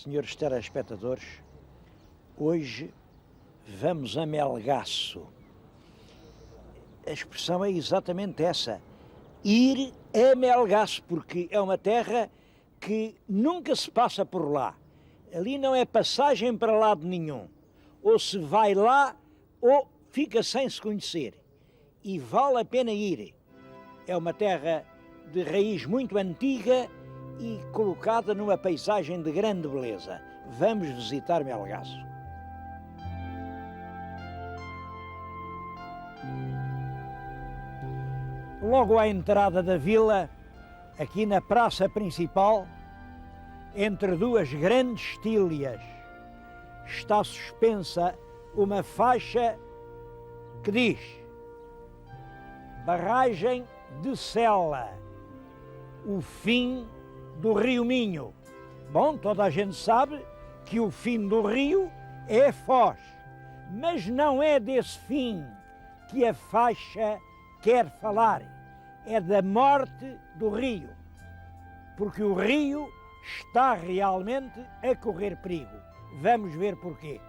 senhores telespectadores, hoje vamos a Melgaço. A expressão é exatamente essa, ir a Melgaço, porque é uma terra que nunca se passa por lá. Ali não é passagem para lado nenhum. Ou se vai lá, ou fica sem se conhecer. E vale a pena ir. É uma terra de raiz muito antiga e colocada numa paisagem de grande beleza. Vamos visitar Melgaço. Logo à entrada da vila, aqui na praça principal, entre duas grandes tílias, está suspensa uma faixa que diz: Barragem de Sela, o fim do Rio Minho. Bom, toda a gente sabe que o fim do rio é Foz, mas não é desse fim que a faixa quer falar. É da morte do rio, porque o rio está realmente a correr perigo. Vamos ver porquê.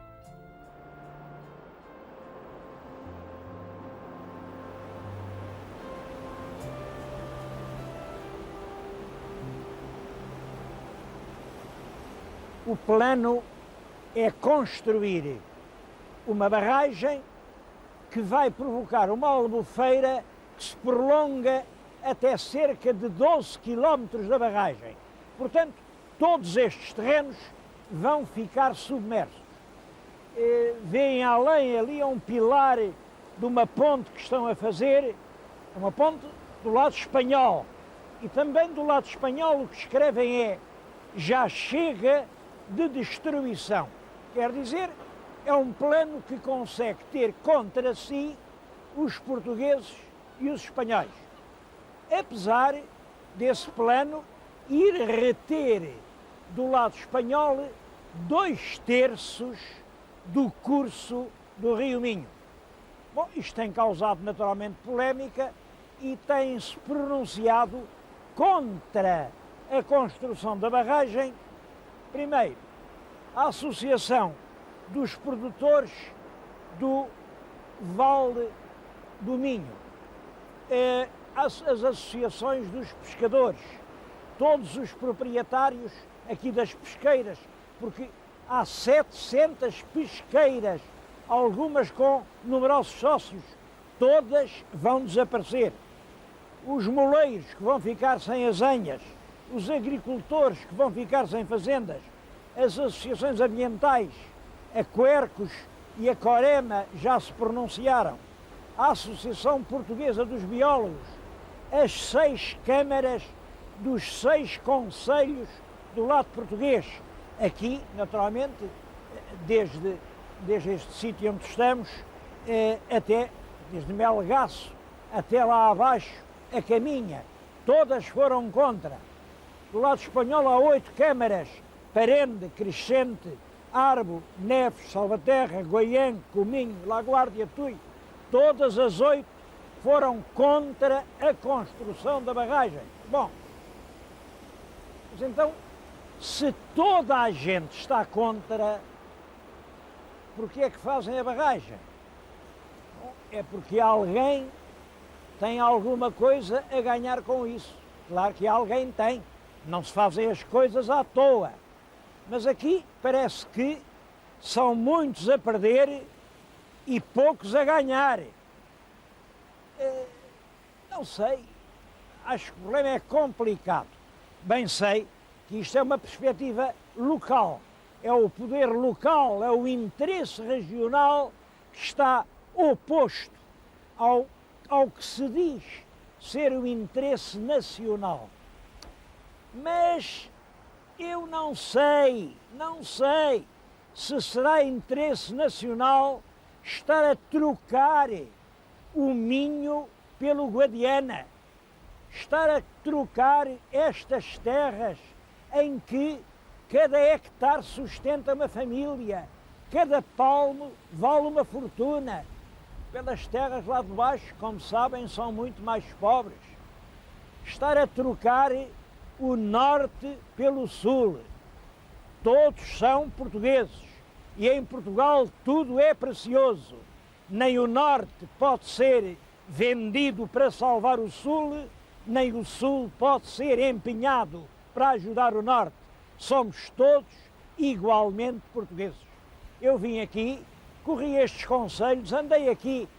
O plano é construir uma barragem que vai provocar uma albufeira que se prolonga até cerca de 12 quilómetros da barragem. Portanto, todos estes terrenos vão ficar submersos. Vêem além ali um pilar de uma ponte que estão a fazer, uma ponte do lado espanhol. E também do lado espanhol o que escrevem é: já chega de destruição. Quer dizer, é um plano que consegue ter contra si os portugueses e os espanhóis. Apesar desse plano ir reter do lado espanhol 2/3 do curso do Rio Minho. Bom, isto tem causado naturalmente polémica e tem-se pronunciado contra a construção da barragem. Primeiro, a Associação dos Produtores do Vale do Minho, as associações dos pescadores, todos os proprietários aqui das pesqueiras, porque há 700 pesqueiras, algumas com numerosos sócios, todas vão desaparecer. Os moleiros que vão ficar sem azenhas, os agricultores que vão ficar sem fazendas, as associações ambientais, a Quercus e a Corema já se pronunciaram, a Associação Portuguesa dos Biólogos, as 6 câmaras dos 6 concelhos do lado português. Aqui, naturalmente, desde este sítio onde estamos, até, desde Melgaço até lá abaixo, a caminha, todas foram contra. Do lado espanhol há 8 câmaras: Parende, Crescente, Arbo, Neves, Salvaterra, Goiã, Cominho, Laguardia, Tui. Todas as 8 foram contra a construção da barragem. Bom, mas então, se toda a gente está contra, por que é que fazem a barragem? Bom, é porque alguém tem alguma coisa a ganhar com isso. Claro que alguém tem. Não se fazem as coisas à toa. Mas aqui parece que são muitos a perder e poucos a ganhar. Não sei. Acho que o problema é complicado. Bem sei que isto é uma perspectiva local. É o poder local, é o interesse regional que está oposto ao que se diz ser o interesse nacional. Mas eu não sei se será interesse nacional estar a trocar o Minho pelo Guadiana, estar a trocar estas terras em que cada hectare sustenta uma família, cada palmo vale uma fortuna, pelas terras lá de baixo, como sabem, são muito mais pobres. Estar a trocar o norte pelo sul. todos são portugueses e em Portugal tudo é precioso. Nem o norte pode ser vendido para salvar o sul, nem o sul pode ser empenhado para ajudar o norte. Somos todos igualmente portugueses. Eu vim aqui, corri estes concelhos, andei aqui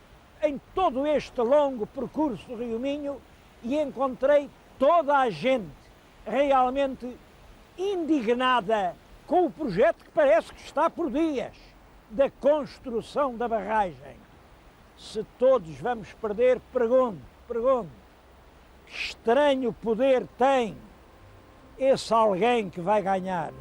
em todo este longo percurso do Rio Minho e encontrei toda a gente realmente indignada com o projeto que parece que está por dias, da construção da barragem. Se todos vamos perder, pergunto, que estranho poder tem esse alguém que vai ganhar?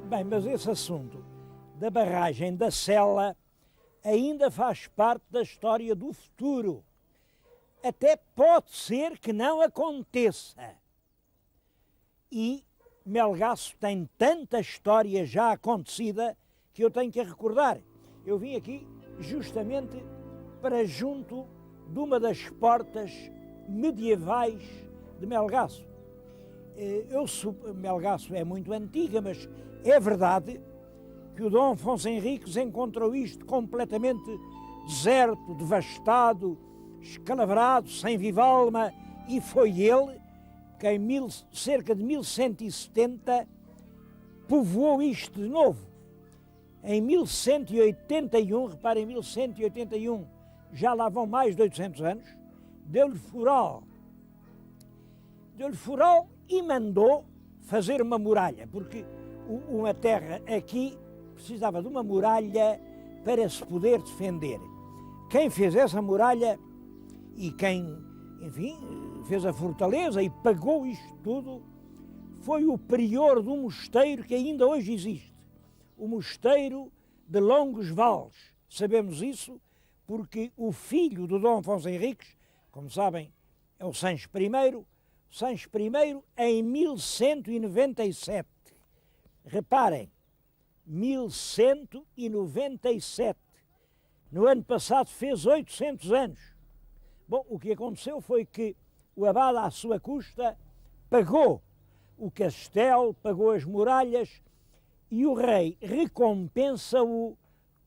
Bem, mas esse assunto da barragem da Sela ainda faz parte da história do futuro. Até pode ser que não aconteça. E Melgaço tem tanta história já acontecida que eu tenho que recordar. Eu vim aqui justamente para junto de uma das portas medievais de Melgaço. Melgaço é muito antiga, mas é verdade que o Dom Afonso Henriques encontrou isto completamente deserto, devastado, escalavrado, sem viva alma, e foi ele que em cerca de 1170 povoou isto de novo. Em 1181, reparem, 1181, já lá vão mais de 800 anos, deu-lhe foral e mandou fazer uma muralha, porque uma terra aqui precisava de uma muralha para se poder defender. Quem fez essa muralha e quem, enfim, fez a fortaleza e pagou isto tudo foi o prior do mosteiro que ainda hoje existe, o mosteiro de Longos Vales. Sabemos isso porque o filho do Dom Afonso Henriques, como sabem, é o Sancho I. Sancho I, em 1197, reparem, 1197, no ano passado fez 800 anos. Bom, o que aconteceu foi que o abade, à sua custa, pagou o castelo, pagou as muralhas e o rei recompensa-o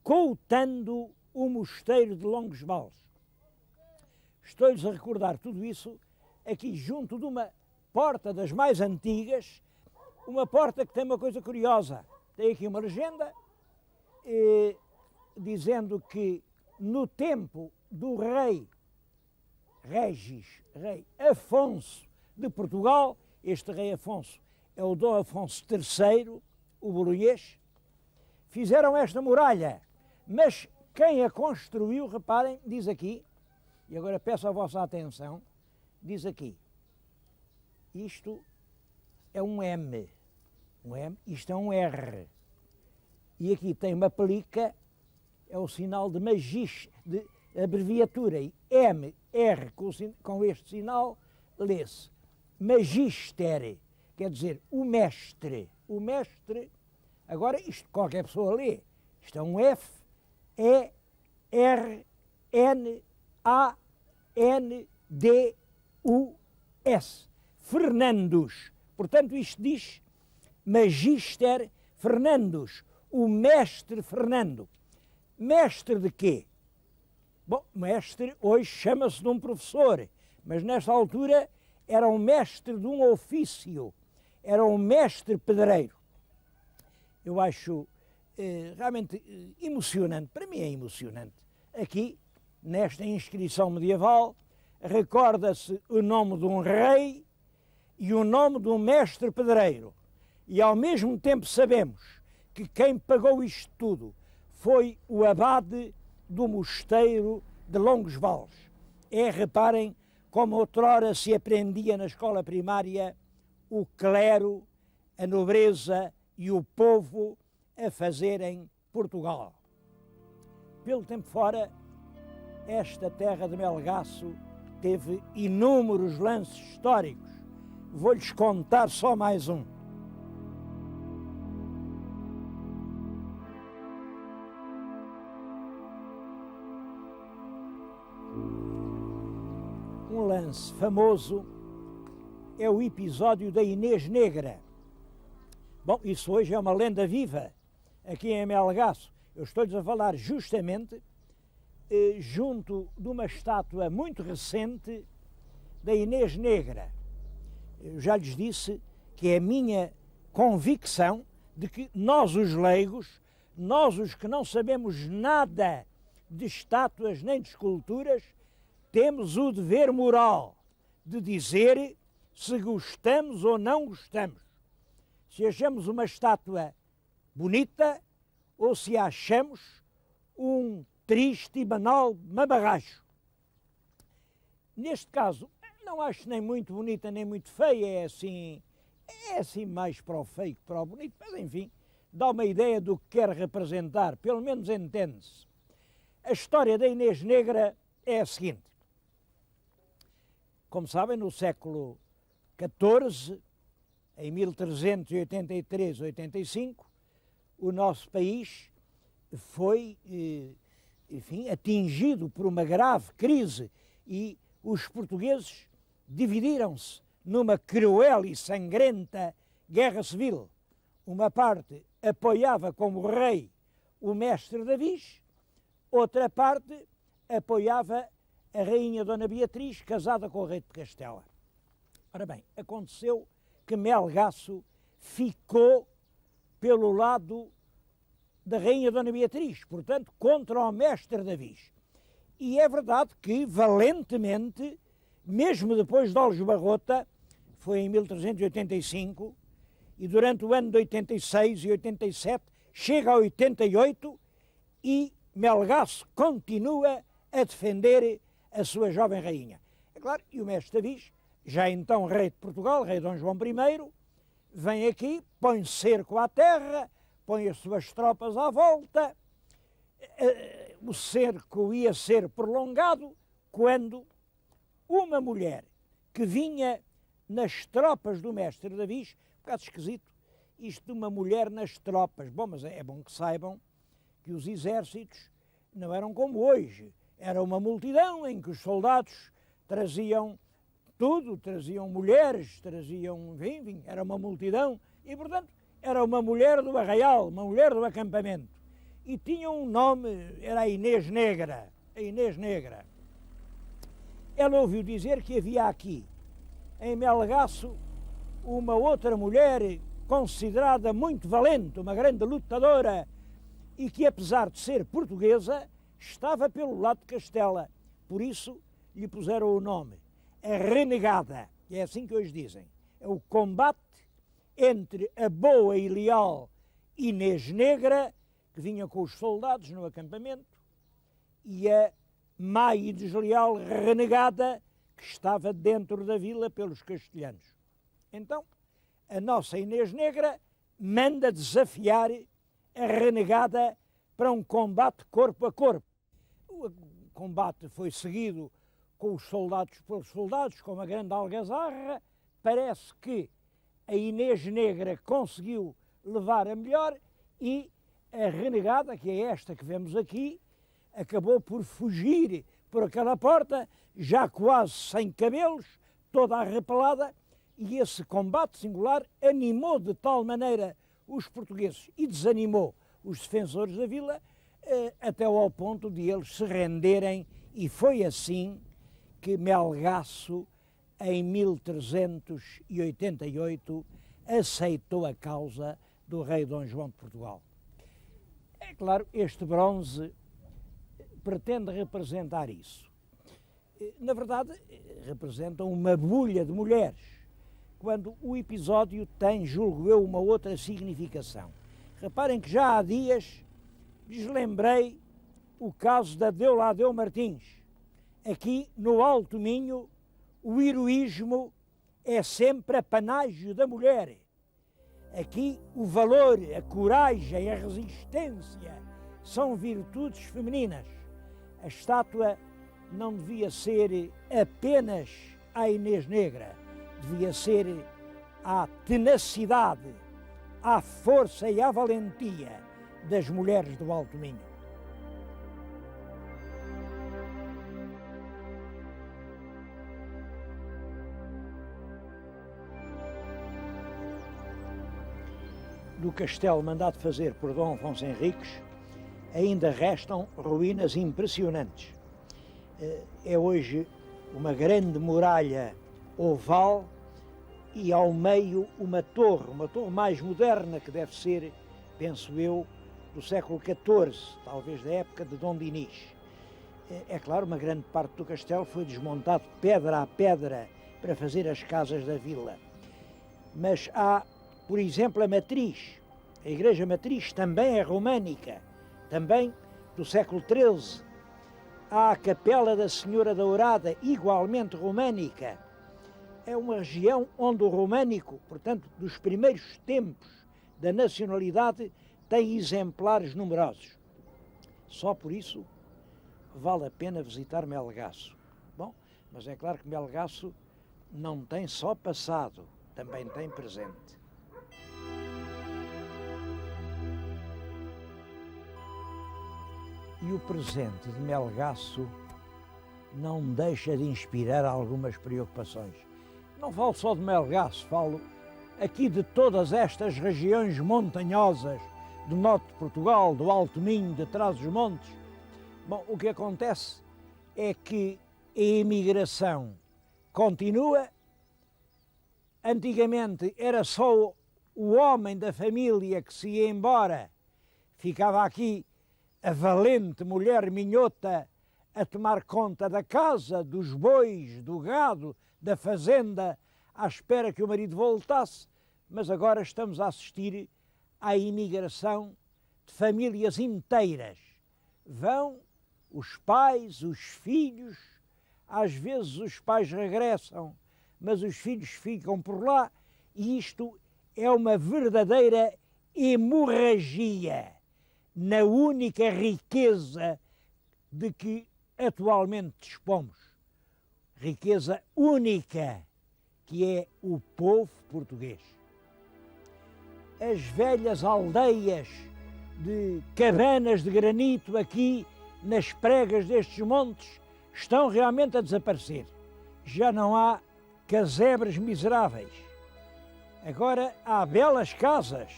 coutando o mosteiro de Longos Vales. Estou-lhes a recordar tudo isso aqui junto de uma porta das mais antigas, uma porta que tem uma coisa curiosa. Tem aqui uma legenda dizendo que no tempo do rei rei Afonso de Portugal, este rei Afonso é o Dom Afonso III, o Bolonhês, fizeram esta muralha, mas quem a construiu, reparem, diz aqui, e agora peço a vossa atenção, diz aqui, isto é um M, isto é um R, e aqui tem uma pelica, é o sinal de de abreviatura, e MR com este sinal lê-se Magister, quer dizer o mestre, agora isto qualquer pessoa lê, isto é um F, E, R, N, A, N, D, U, S, Fernandos, portanto isto diz Magister Fernandos, o mestre Fernando. Mestre de quê? Bom, mestre hoje chama-se de um professor, mas nesta altura era um mestre de um ofício, era um mestre pedreiro. Eu acho realmente emocionante, para mim é emocionante. Aqui, nesta inscrição medieval, recorda-se o nome de um rei e o nome de um mestre pedreiro. E ao mesmo tempo sabemos que quem pagou isto tudo foi o abade do mosteiro de Longos Vales. Reparem, como outrora se aprendia na escola primária, o clero, a nobreza e o povo a fazer em Portugal. Pelo tempo fora, esta terra de Melgaço teve inúmeros lances históricos. Vou-lhes contar só mais um. Um lance famoso é o episódio da Inês Negra. Bom, isso hoje é uma lenda viva aqui em Melgaço. Eu estou-lhes a falar justamente junto de uma estátua muito recente da Inês Negra. Eu já lhes disse que é a minha convicção de que nós, os leigos, nós, os que não sabemos nada de estátuas nem de esculturas, temos o dever moral de dizer se gostamos ou não gostamos. Se achamos uma estátua bonita ou se achamos um triste e banal mamarracho. Neste caso, não acho nem muito bonita nem muito feia, é assim mais para o feio que para o bonito, mas enfim, dá uma ideia do que quer representar, pelo menos entende-se. A história da Inês Negra é a seguinte. Como sabem, no século XIV, em 1383-85, o nosso país foi, enfim, atingido por uma grave crise e os portugueses dividiram-se numa cruel e sangrenta guerra civil. Uma parte apoiava como rei o mestre Davis, outra parte apoiava a rainha Dona Beatriz, casada com o rei de Castela. Ora bem, aconteceu que Melgaço ficou pelo lado da rainha Dona Beatriz, portanto, contra o mestre Davis. E é verdade que, valentemente, mesmo depois de Aljubarrota, foi em 1385, e durante o ano de 86 e 87, chega a 88, e Melgaço continua a defender a sua jovem rainha. É claro, e o mestre Davis, já então rei de Portugal, rei Dom João I, vem aqui, põe cerco à terra, põe as suas tropas à volta. O cerco ia ser prolongado quando uma mulher que vinha nas tropas do mestre Davis, um bocado esquisito, isto de uma mulher nas tropas. Bom, mas é bom que saibam que os exércitos não eram como hoje. Era uma multidão em que os soldados traziam tudo, traziam mulheres, traziam, enfim, era uma multidão e, portanto, era uma mulher do arraial, uma mulher do acampamento. E tinha um nome, era a Inês Negra, a Inês Negra. Ela ouviu dizer que havia aqui, em Melgaço, uma outra mulher considerada muito valente, uma grande lutadora, e que, apesar de ser portuguesa, estava pelo lado de Castela. Por isso lhe puseram o nome, a Renegada, é assim que hoje dizem. É o combate entre a boa e leal Inês Negra, que vinha com os soldados no acampamento, e a má e desleal Renegada, que estava dentro da vila pelos castelhanos. Então, a nossa Inês Negra manda desafiar a Renegada para um combate corpo a corpo. O combate foi seguido com os soldados pelos soldados, com uma grande algazarra. Parece que a Inês Negra conseguiu levar a melhor e a Renegada, que é esta que vemos aqui, acabou por fugir por aquela porta, já quase sem cabelos, toda arrepelada, e esse combate singular animou de tal maneira os portugueses e desanimou os defensores da vila, até ao ponto de eles se renderem, e foi assim que Melgaço, em 1388, aceitou a causa do rei Dom João de Portugal. É claro, este bronze pretende representar isso. Na verdade, representa uma bulha de mulheres, quando o episódio tem, julgo eu, uma outra significação. Reparem que já há dias lhes lembrei o caso da Deoladeu Martins. Aqui no Alto Minho, o heroísmo é sempre apanágio da mulher. Aqui o valor, a coragem, a resistência são virtudes femininas. A estátua não devia ser apenas à Inês Negra, devia ser à tenacidade, à força e à valentia das mulheres do Alto Minho. Do castelo mandado fazer por Dom Afonso Henriques, ainda restam ruínas impressionantes. É hoje uma grande muralha oval e ao meio uma torre mais moderna que deve ser, penso eu, do século XIV, talvez da época de Dom Dinis. É claro, uma grande parte do castelo foi desmontado pedra a pedra para fazer as casas da vila. Mas há, por exemplo, a matriz. A igreja matriz também é românica, também do século XIII. Há a capela da Senhora da Ourada, igualmente românica. É uma região onde o românico, portanto, dos primeiros tempos da nacionalidade, tem exemplares numerosos. Só por isso vale a pena visitar Melgaço. Bom, mas é claro que Melgaço não tem só passado, também tem presente. E o presente de Melgaço não deixa de inspirar algumas preocupações. Não falo só de Melgaço, falo aqui de todas estas regiões montanhosas do norte de Portugal, do Alto Minho, de Trás-os-Montes. Bom, o que acontece é que a imigração continua. Antigamente era só o homem da família que se ia embora, ficava aqui a valente mulher minhota a tomar conta da casa, dos bois, do gado, da fazenda, à espera que o marido voltasse, mas agora estamos a assistir à imigração de famílias inteiras. Vão os pais, os filhos, às vezes os pais regressam, mas os filhos ficam por lá, e isto é uma verdadeira hemorragia na única riqueza de que atualmente dispomos. Riqueza única, que é o povo português. As velhas aldeias de cabanas de granito aqui nas pregas destes montes estão realmente a desaparecer. Já não há casebres miseráveis. Agora há belas casas,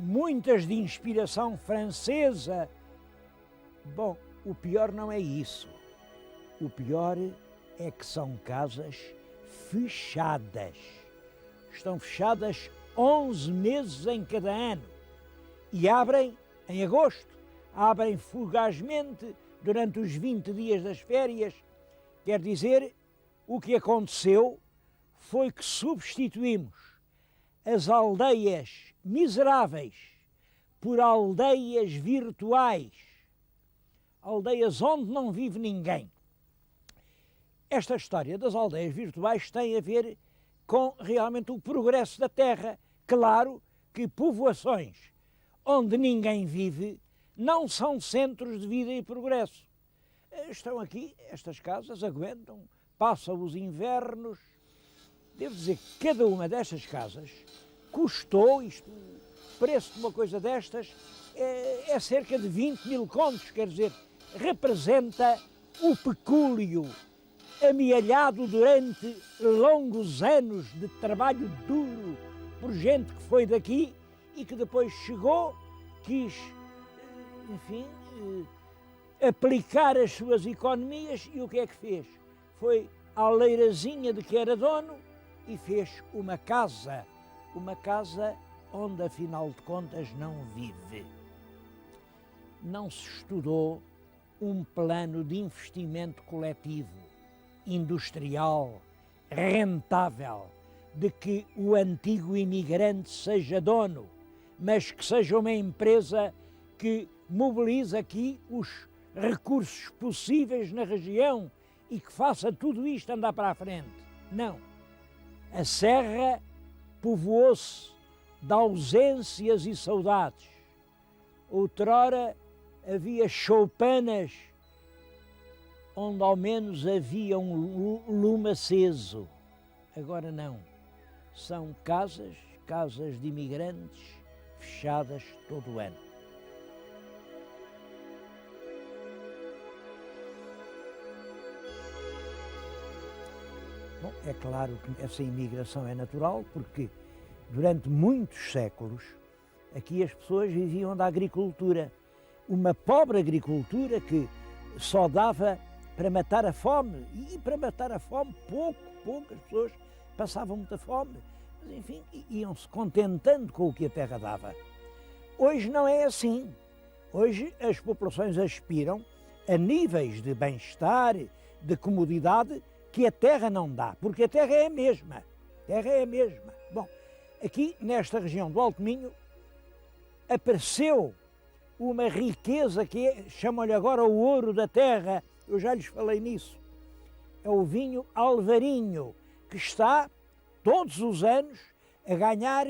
muitas de inspiração francesa. Bom, o pior não é isso. O pior é que são casas fechadas. Estão fechadas 11 meses em cada ano e abrem em agosto, abrem fugazmente durante os 20 dias das férias. Quer dizer, o que aconteceu foi que substituímos as aldeias miseráveis por aldeias virtuais, aldeias onde não vive ninguém. Esta história das aldeias virtuais tem a ver com realmente o progresso da terra. Claro que povoações onde ninguém vive não são centros de vida e progresso. Estão aqui, estas casas aguentam, passam os invernos. Devo dizer que cada uma destas casas custou, o preço de uma coisa destas é cerca de 20 mil contos, quer dizer, representa o pecúlio amealhado durante longos anos de trabalho duro por gente que foi daqui e que depois chegou, quis, enfim, aplicar as suas economias, e o que é que fez? Foi à leirazinha de que era dono e fez uma casa onde, afinal de contas, não vive. Não se estudou um plano de investimento coletivo, industrial, rentável, de que o antigo imigrante seja dono, mas que seja uma empresa que mobilize aqui os recursos possíveis na região e que faça tudo isto andar para a frente. Não. A serra povoou-se de ausências e saudades. Outrora havia choupanas onde ao menos havia um lume aceso. Agora não. São casas de imigrantes fechadas todo o ano. Bom, é claro que essa imigração é natural porque durante muitos séculos aqui as pessoas viviam da agricultura. Uma pobre agricultura que só dava para matar a fome. E para matar a fome, poucas pessoas passavam muita fome. Mas enfim, iam-se contentando com o que a terra dava. Hoje não é assim. Hoje as populações aspiram a níveis de bem-estar, de comodidade, que a terra não dá, porque a terra é a mesma. A terra é a mesma. Bom, aqui nesta região do Alto Minho apareceu uma riqueza que chamam-lhe agora o ouro da terra. Eu já lhes falei nisso. É o vinho Alvarinho, que está todos os anos a ganhar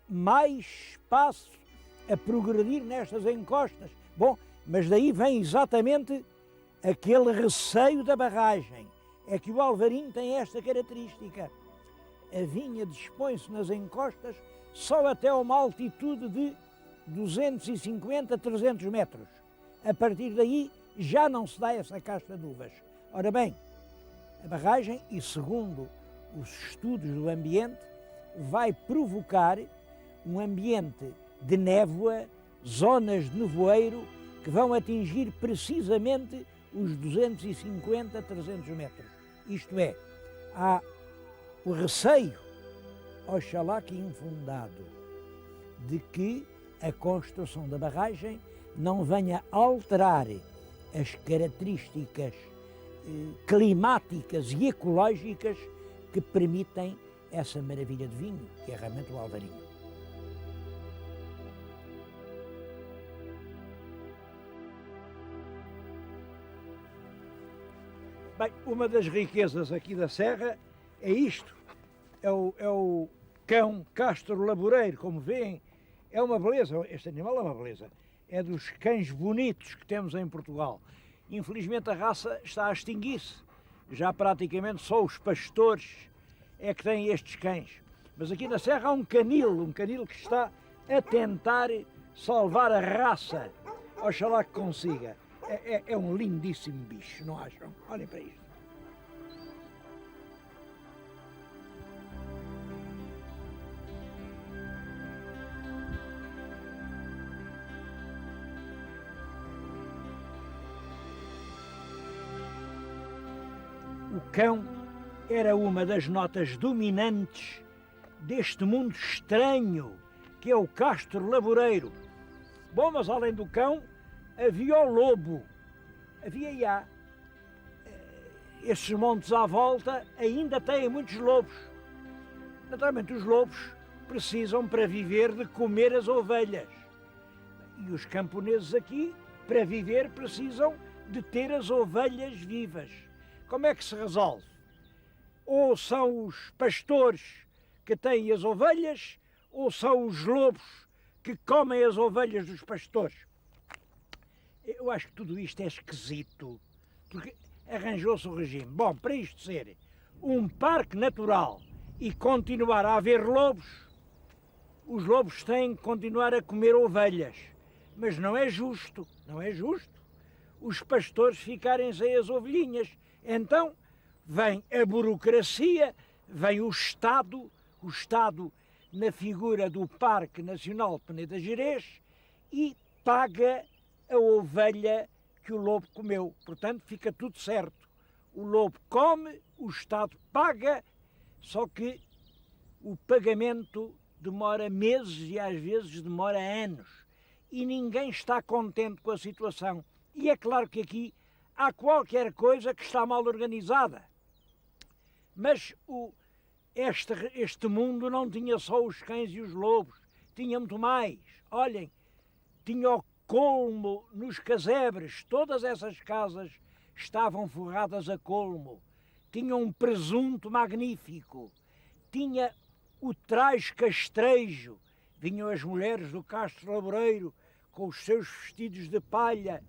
mais espaço, a progredir nestas encostas. Bom, mas daí vem exatamente aquele receio da barragem. É que o Alvarinho tem esta característica. A vinha dispõe-se nas encostas só até uma altitude de 250 a 300 metros. A partir daí já não se dá essa casta de uvas. Ora bem, a barragem, e segundo os estudos do ambiente, vai provocar um ambiente de névoa, zonas de nevoeiro, que vão atingir precisamente os 250 a 300 metros. Isto é, há o receio, oxalá que infundado, de que a construção da barragem não venha alterar as características climáticas e ecológicas que permitem essa maravilha de vinho, que é realmente o Alvarinho. Bem, uma das riquezas aqui da Serra é isto, é o cão castro-laboreiro, como veem, é uma beleza, este animal é uma beleza, é dos cães bonitos que temos em Portugal. Infelizmente a raça está a extinguir-se, já praticamente só os pastores é que têm estes cães. Mas aqui na Serra há um canil que está a tentar salvar a raça, oxalá que consiga. É um lindíssimo bicho, não acham? Olhem para isto. O cão era uma das notas dominantes deste mundo estranho que é o castro-laboreiro. Bom, mas além do cão, havia o lobo, havia estes montes à volta ainda têm muitos lobos. Naturalmente os lobos precisam para viver de comer as ovelhas. E os camponeses aqui, para viver, precisam de ter as ovelhas vivas. Como é que se resolve? Ou são os pastores que têm as ovelhas, ou são os lobos que comem as ovelhas dos pastores. Eu acho que tudo isto é esquisito, porque arranjou-se o regime. Bom, para isto ser um parque natural e continuar a haver lobos, os lobos têm que continuar a comer ovelhas. Mas não é justo, não é justo os pastores ficarem sem as ovelhinhas. Então vem a burocracia, vem o Estado na figura do Parque Nacional de Peneda Gerês e paga a ovelha que o lobo comeu. Portanto, fica tudo certo. O lobo come, o Estado paga, só que o pagamento demora meses e às vezes demora anos. E ninguém está contente com a situação. E é claro que aqui há qualquer coisa que está mal organizada. Mas este mundo não tinha só os cães e os lobos, tinha muito mais. Olhem, tinha o colmo nos casebres, todas essas casas estavam forradas a colmo. Tinha um presunto magnífico, tinha o trás castrejo, vinham as mulheres do Castro Laboreiro com os seus vestidos de palha,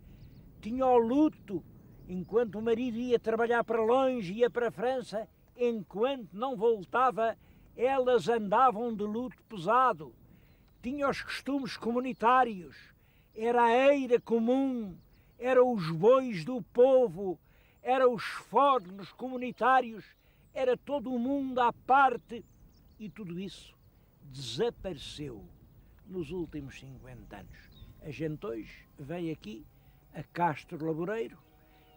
tinham o luto, enquanto o marido ia trabalhar para longe, ia para a França, enquanto não voltava, elas andavam de luto pesado. Tinham os costumes comunitários, era a eira comum, eram os bois do povo, eram os fornos comunitários, era todo o mundo à parte, e tudo isso desapareceu nos últimos 50 anos. A gente hoje vem aqui a Castro Laboreiro,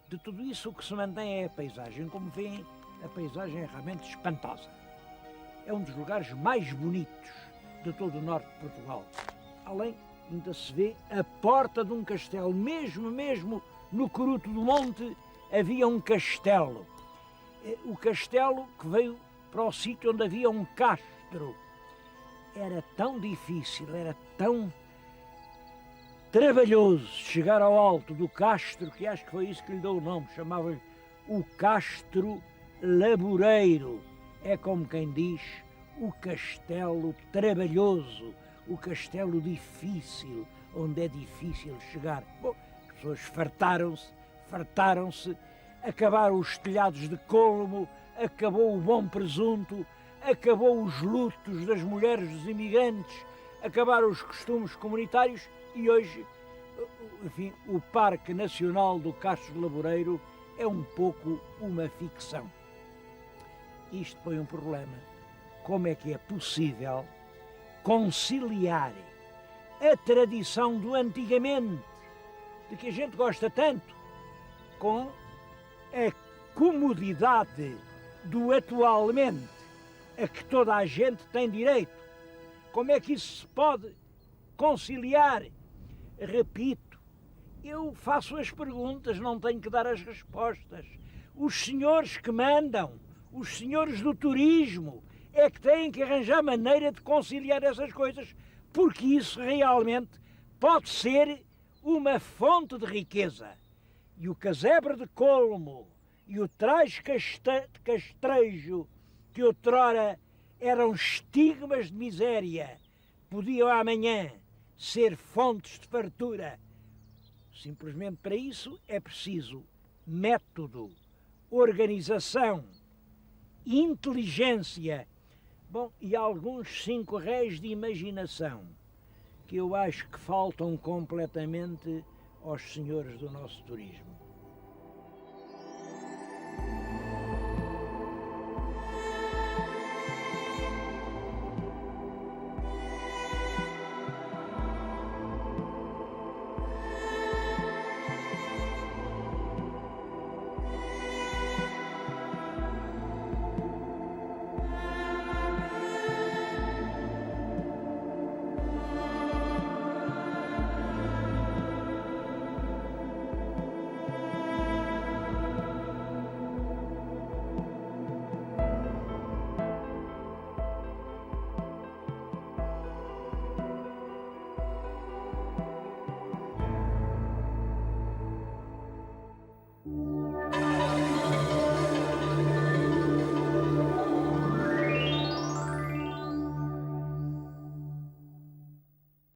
de tudo isso o que se mantém é a paisagem. Como veem, a paisagem é realmente espantosa. É um dos lugares mais bonitos de todo o norte de Portugal. Além, ainda se vê a porta de um castelo, mesmo no Coruto do Monte havia um castelo. O castelo que veio para o sítio onde havia um castro. Era tão difícil, era tão trabalhoso chegar ao alto do castro, que acho que foi isso que lhe deu o nome, chamava-lhe o Castro Laboreiro. É como quem diz, o castelo trabalhoso, o castelo difícil, onde é difícil chegar. Bom, as pessoas fartaram-se, acabaram os telhados de colmo, acabou o bom presunto, acabou os lutos das mulheres dos imigrantes, acabaram os costumes comunitários e hoje, enfim, o Parque Nacional do Castro Laboreiro é um pouco uma ficção. Isto põe um problema. Como é que é possível conciliar a tradição do antigamente, de que a gente gosta tanto, com a comodidade do atualmente, a que toda a gente tem direito? Como é que isso se pode conciliar? Repito, eu faço as perguntas, não tenho que dar as respostas. Os senhores que mandam, os senhores do turismo, é que têm que arranjar maneira de conciliar essas coisas, porque isso realmente pode ser uma fonte de riqueza. E o casebre de colmo e o traje de castrejo, que outrora eram estigmas de miséria, podiam amanhã ser fontes de fartura. Simplesmente para isso é preciso método, organização, inteligência, bom, e alguns 5 réis de imaginação, que eu acho que faltam completamente aos senhores do nosso turismo.